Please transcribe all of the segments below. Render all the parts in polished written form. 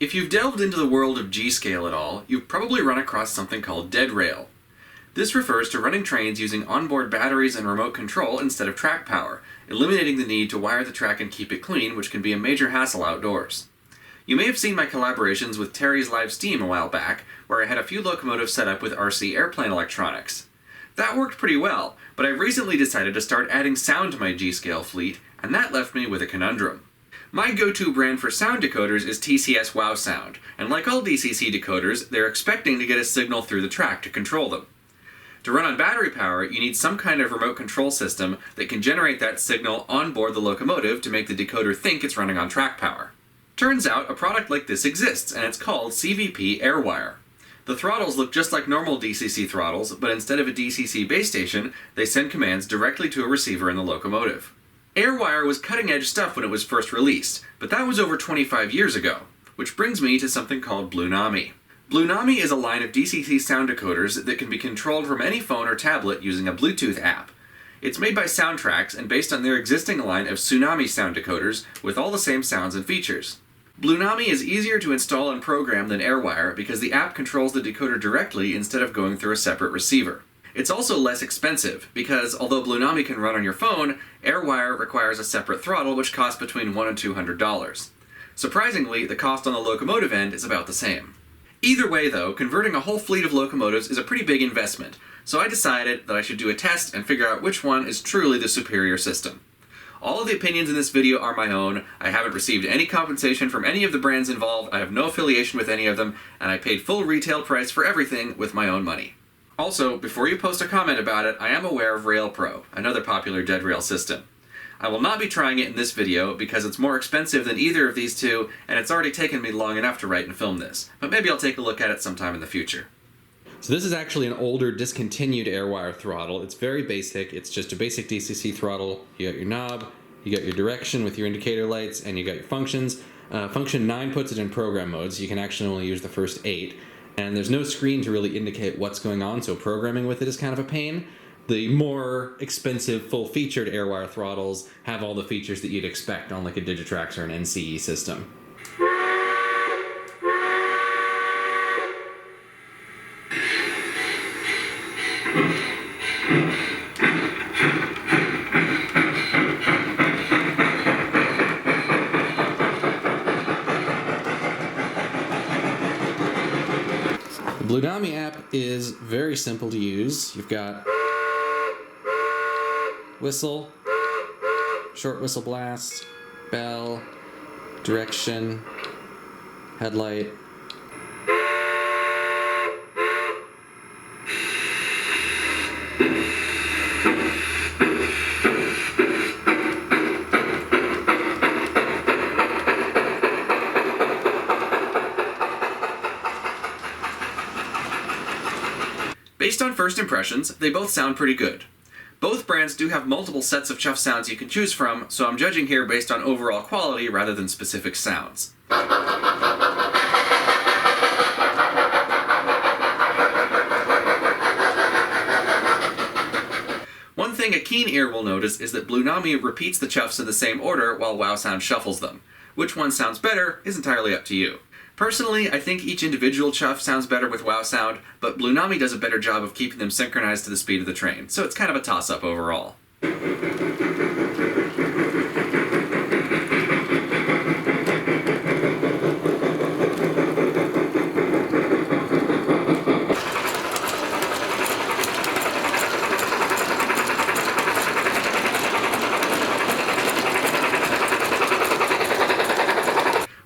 If you've delved into the world of G-scale at all, you've probably run across something called dead rail. This refers to running trains using onboard batteries and remote control instead of track power, eliminating the need to wire the track and keep it clean, which can be a major hassle outdoors. You may have seen my collaborations with Terry's Live Steam a while back, where I had a few locomotives set up with RC airplane electronics. That worked pretty well, but I recently decided to start adding sound to my G-scale fleet, and that left me with a conundrum. My go-to brand for sound decoders is TCS Wow Sound, and like all DCC decoders, they're expecting to get a signal through the track to control them. To run on battery power, you need some kind of remote control system that can generate that signal on board the locomotive to make the decoder think it's running on track power. Turns out a product like this exists, and it's called CVP Airwire. The throttles look just like normal DCC throttles, but instead of a DCC base station, they send commands directly to a receiver in the locomotive. Airwire was cutting-edge stuff when it was first released, but that was over 25 years ago, which brings me to something called Blunami. Blunami is a line of DCC sound decoders that can be controlled from any phone or tablet using a Bluetooth app. It's made by Soundtrax and based on their existing line of Tsunami sound decoders with all the same sounds and features. Blunami is easier to install and program than Airwire because the app controls the decoder directly instead of going through a separate receiver. It's also less expensive, because although Blunami can run on your phone, Airwire requires a separate throttle which costs between $100 and $200. Surprisingly, the cost on the locomotive end is about the same. Either way though, converting a whole fleet of locomotives is a pretty big investment, so I decided that I should do a test and figure out which one is truly the superior system. All of the opinions in this video are my own. I haven't received any compensation from any of the brands involved, I have no affiliation with any of them, and I paid full retail price for everything with my own money. Also, before you post a comment about it, I am aware of RailPro, another popular dead rail system. I will not be trying it in this video because it's more expensive than either of these two, and it's already taken me long enough to write and film this, but maybe I'll take a look at it sometime in the future. So this is actually an older, discontinued Airwire throttle. It's very basic. It's just a basic DCC throttle. You got your knob, you got your direction with your indicator lights, and you got your functions. Function 9 puts it in program mode, so you can actually only use the first 8. And there's no screen to really indicate what's going on, so programming with it is kind of a pain. The more expensive, full-featured Airwire throttles have all the features that you'd expect on like a Digitrax or an NCE system. The Blunami app is very simple to use. You've got whistle, short whistle blast, bell, direction, headlight. Based on first impressions, they both sound pretty good. Both brands do have multiple sets of chuff sounds you can choose from, so I'm judging here based on overall quality rather than specific sounds. One thing a keen ear will notice is that Blunami repeats the chuffs in the same order while Wow Sound shuffles them. Which one sounds better is entirely up to you. Personally, I think each individual chuff sounds better with Wow Sound, but Blunami does a better job of keeping them synchronized to the speed of the train, so it's kind of a toss-up overall.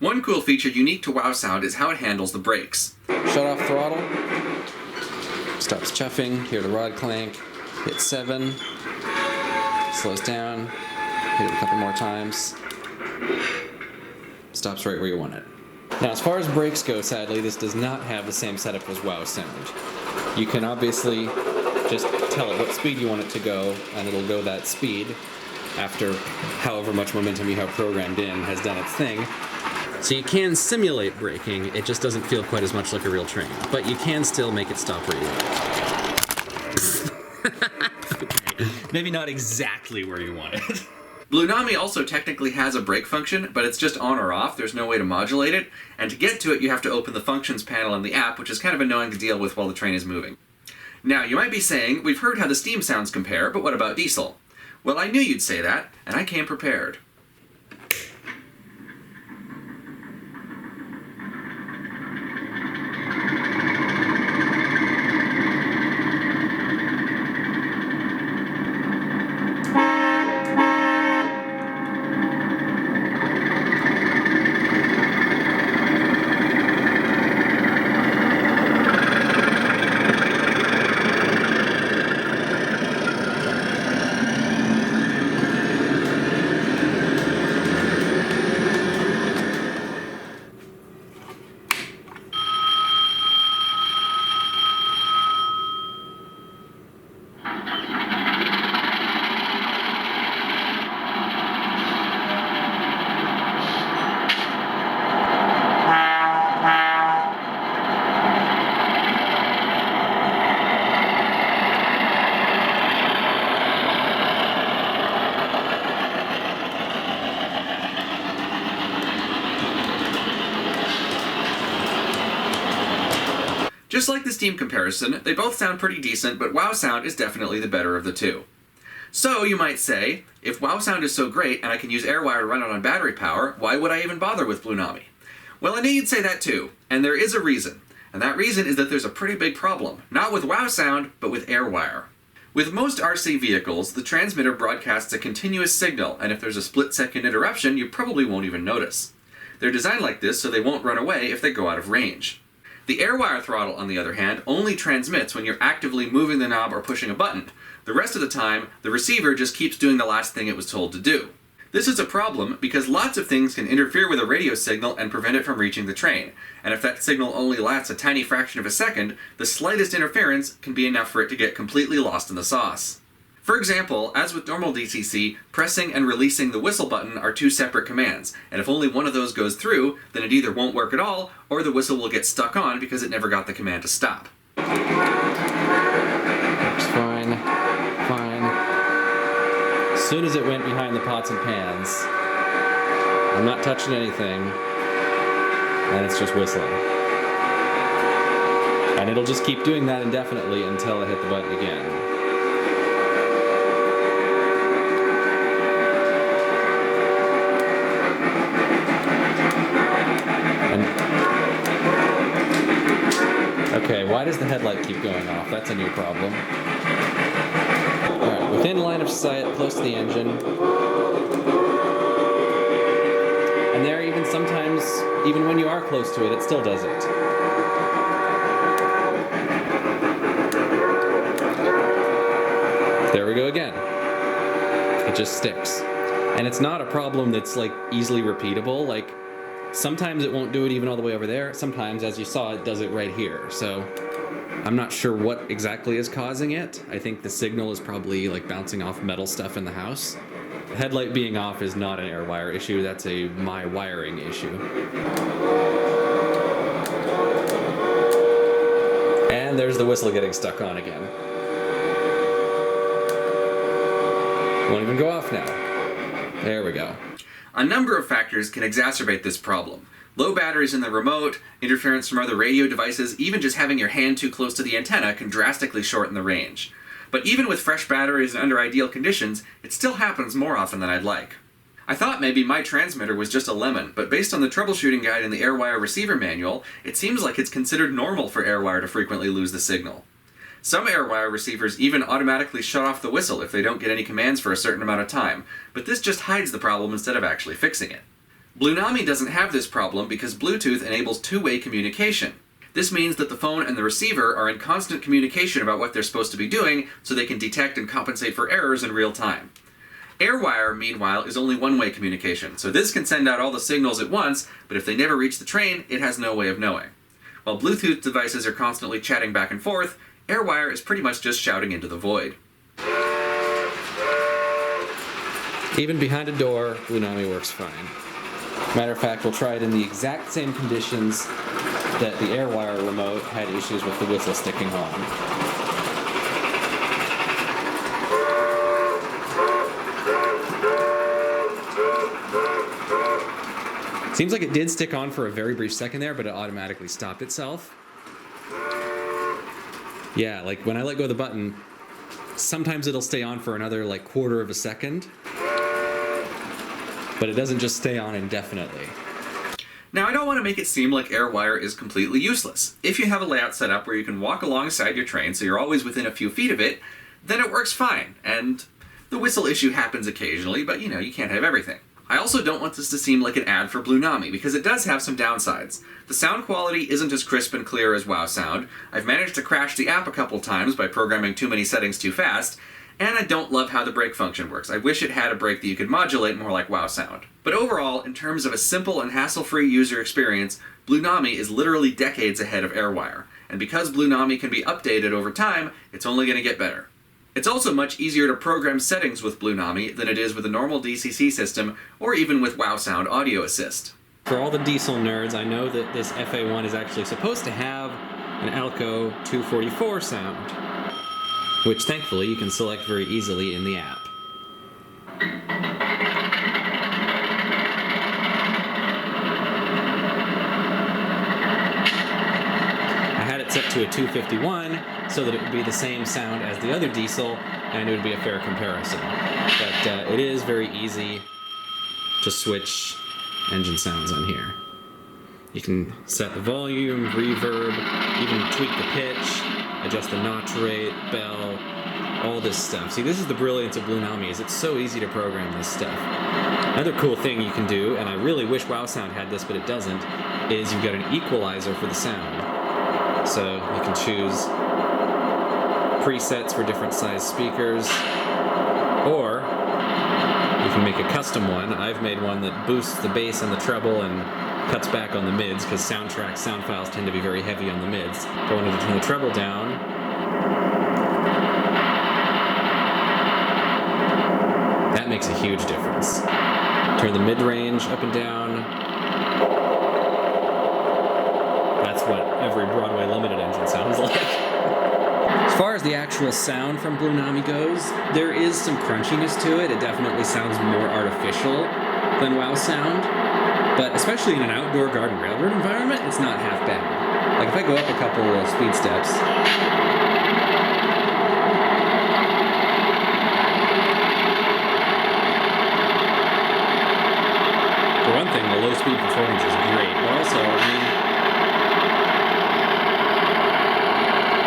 One cool feature unique to Wow Sound is how it handles the brakes. Shut off throttle, stops chuffing, hear the rod clank, hit 7, slows down, hit it a couple more times, stops right where you want it. Now as far as brakes go, sadly, this does not have the same setup as Wow Sound. You can obviously just tell it what speed you want it to go, and it'll go that speed after however much momentum you have programmed in has done its thing. So you can simulate braking, it just doesn't feel quite as much like a real train. But you can still make it stop where you want it. Maybe not exactly where you want it. Blunami also technically has a brake function, but it's just on or off. There's no way to modulate it, and to get to it you have to open the functions panel in the app, which is kind of annoying to deal with while the train is moving. Now, you might be saying, we've heard how the steam sounds compare, but what about diesel? Well, I knew you'd say that, and I came prepared. Just like the steam comparison, they both sound pretty decent, but wow sound is definitely the better of the two. So, you might say, if wow sound is so great and I can use Airwire to run it on battery power, why would I even bother with Blunami? Well, I knew you'd say that too, and there is a reason. And that reason is that there's a pretty big problem, not with wow sound, but with Airwire. With most RC vehicles, the transmitter broadcasts a continuous signal, and if there's a split-second interruption, you probably won't even notice. They're designed like this so they won't run away if they go out of range. The Airwire throttle, on the other hand, only transmits when you're actively moving the knob or pushing a button. The rest of the time, the receiver just keeps doing the last thing it was told to do. This is a problem because lots of things can interfere with a radio signal and prevent it from reaching the train, and if that signal only lasts a tiny fraction of a second, the slightest interference can be enough for it to get completely lost in the sauce. For example, as with normal DCC, pressing and releasing the whistle button are two separate commands, and if only one of those goes through, then it either won't work at all, or the whistle will get stuck on because it never got the command to stop. It's fine. Fine. As soon as it went behind the pots and pans, I'm not touching anything, and it's just whistling. And it'll just keep doing that indefinitely until I hit the button again. Okay, why does the headlight keep going off? That's a new problem. Alright, within line of sight, close to the engine. And there, even sometimes, even when you are close to it, it still does it. There we go again. It just sticks. And it's not a problem that's like easily repeatable, like sometimes it won't do it even all the way over there. Sometimes, as you saw, it does it right here. So I'm not sure what exactly is causing it. I think the signal is probably like bouncing off metal stuff in the house. The headlight being off is not an Airwire issue. That's a my wiring issue. And there's the whistle getting stuck on again. Won't even go off now. There we go. A number of factors can exacerbate this problem. Low batteries in the remote, interference from other radio devices, even just having your hand too close to the antenna can drastically shorten the range. But even with fresh batteries and under ideal conditions, it still happens more often than I'd like. I thought maybe my transmitter was just a lemon, but based on the troubleshooting guide in the Airwire receiver manual, it seems like it's considered normal for Airwire to frequently lose the signal. Some Airwire receivers even automatically shut off the whistle if they don't get any commands for a certain amount of time, but this just hides the problem instead of actually fixing it. Blunami doesn't have this problem because Bluetooth enables two-way communication. This means that the phone and the receiver are in constant communication about what they're supposed to be doing so they can detect and compensate for errors in real time. Airwire, meanwhile, is only one-way communication, so this can send out all the signals at once, but if they never reach the train, it has no way of knowing. While Bluetooth devices are constantly chatting back and forth, Airwire is pretty much just shouting into the void. Even behind a door, Blunami works fine. Matter of fact, we'll try it in the exact same conditions that the Airwire remote had issues with the whistle sticking on. Seems like it did stick on for a very brief second there, but it automatically stopped itself. Yeah, like when I let go of the button, sometimes it'll stay on for another like quarter of a second, but it doesn't just stay on indefinitely. Now, I don't want to make it seem like Airwire is completely useless. If you have a layout set up where you can walk alongside your train so you're always within a few feet of it, then it works fine, and the whistle issue happens occasionally, but you know, you can't have everything. I also don't want this to seem like an ad for Blunami, because it does have some downsides. The sound quality isn't as crisp and clear as WoW Sound, I've managed to crash the app a couple times by programming too many settings too fast, and I don't love how the brake function works. I wish it had a brake that you could modulate more like WoW Sound. But overall, in terms of a simple and hassle-free user experience, Blunami is literally decades ahead of Airwire, and because Blunami can be updated over time, it's only going to get better. It's also much easier to program settings with Blunami than it is with a normal DCC system, or even with WoW Sound Audio Assist. For all the diesel nerds, I know that this FA1 is actually supposed to have an Alco 244 sound, which thankfully you can select very easily in the app. I had it set to a 251 so that it would be the same sound as the other diesel and it would be a fair comparison. But it is very easy to switch engine sounds on here. You can set the volume, reverb, even tweak the pitch, adjust the notch rate, bell, all this stuff. See, this is the brilliance of Blunami, is it's so easy to program this stuff. Another cool thing you can do, and I really wish WoW Sound had this, but it doesn't, is you've got an equalizer for the sound. So you can choose presets for different size speakers, or you can make a custom one. I've made one that boosts the bass and the treble and cuts back on the mids, because sound files tend to be very heavy on the mids. If I wanted to turn the treble down, that makes a huge difference. Turn the mid-range up and down. That's what every Broadway Limited engine sounds like. As far as the actual sound from Blunami goes, there is some crunchiness to it. It definitely sounds more artificial than WoW Sound, but especially in an outdoor garden railroad environment, it's not half bad. Like if I go up a couple of speed steps, for one thing, the low speed performance is great, but also,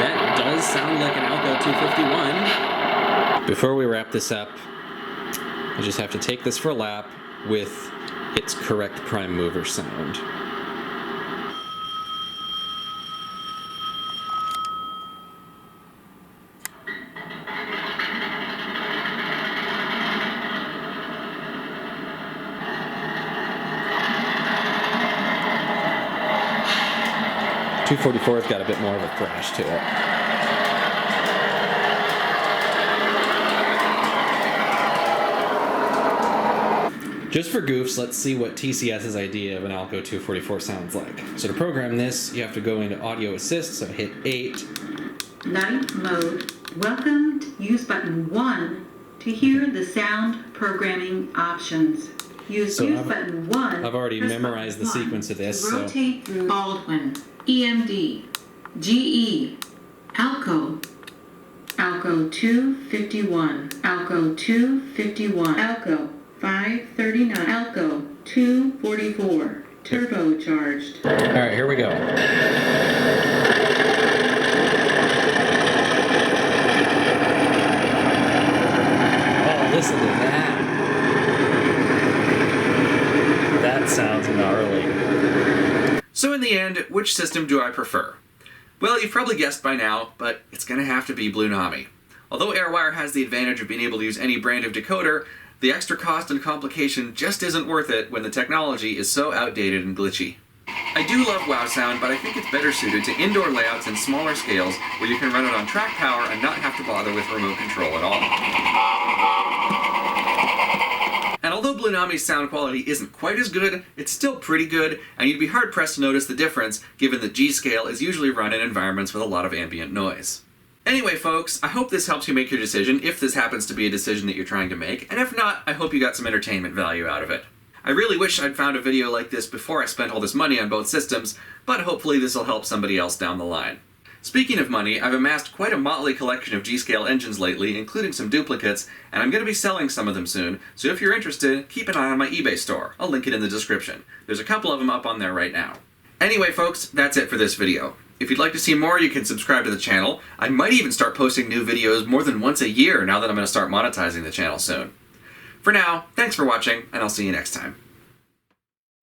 that does sound like an Alco 251. Before we wrap this up, I just have to take this for a lap with its correct prime mover sound. The 244's got a bit more of a thrash to it. Just for goofs, let's see what TCS's idea of an Alco 244 sounds like. So to program this, you have to go into Audio Assist, so hit 8. Night mode. Welcome to use button 1 to hear the sound programming options. Use button 1. I've already memorized the sequence of this. Rotate Baldwin, EMD, GE, Alco, Alco 251, Alco 251, Alco 539, Alco 244, turbocharged. Alright, here we go. Oh, listen to that. That sounds gnarly. So in the end, which system do I prefer? Well, you've probably guessed by now, but it's going to have to be Blunami. Although Airwire has the advantage of being able to use any brand of decoder, the extra cost and complication just isn't worth it when the technology is so outdated and glitchy. I do love WoW Sound, but I think it's better suited to indoor layouts and smaller scales where you can run it on track power and not have to bother with remote control at all. And although Blunami's sound quality isn't quite as good, it's still pretty good, and you'd be hard-pressed to notice the difference, given that G-Scale is usually run in environments with a lot of ambient noise. Anyway, folks, I hope this helps you make your decision, if this happens to be a decision that you're trying to make, and if not, I hope you got some entertainment value out of it. I really wish I'd found a video like this before I spent all this money on both systems, but hopefully this will help somebody else down the line. Speaking of money, I've amassed quite a motley collection of G-Scale engines lately, including some duplicates, and I'm going to be selling some of them soon, so if you're interested, keep an eye on my eBay store. I'll link it in the description. There's a couple of them up on there right now. Anyway folks, that's it for this video. If you'd like to see more, you can subscribe to the channel. I might even start posting new videos more than once a year now that I'm going to start monetizing the channel soon. For now, thanks for watching, and I'll see you next time.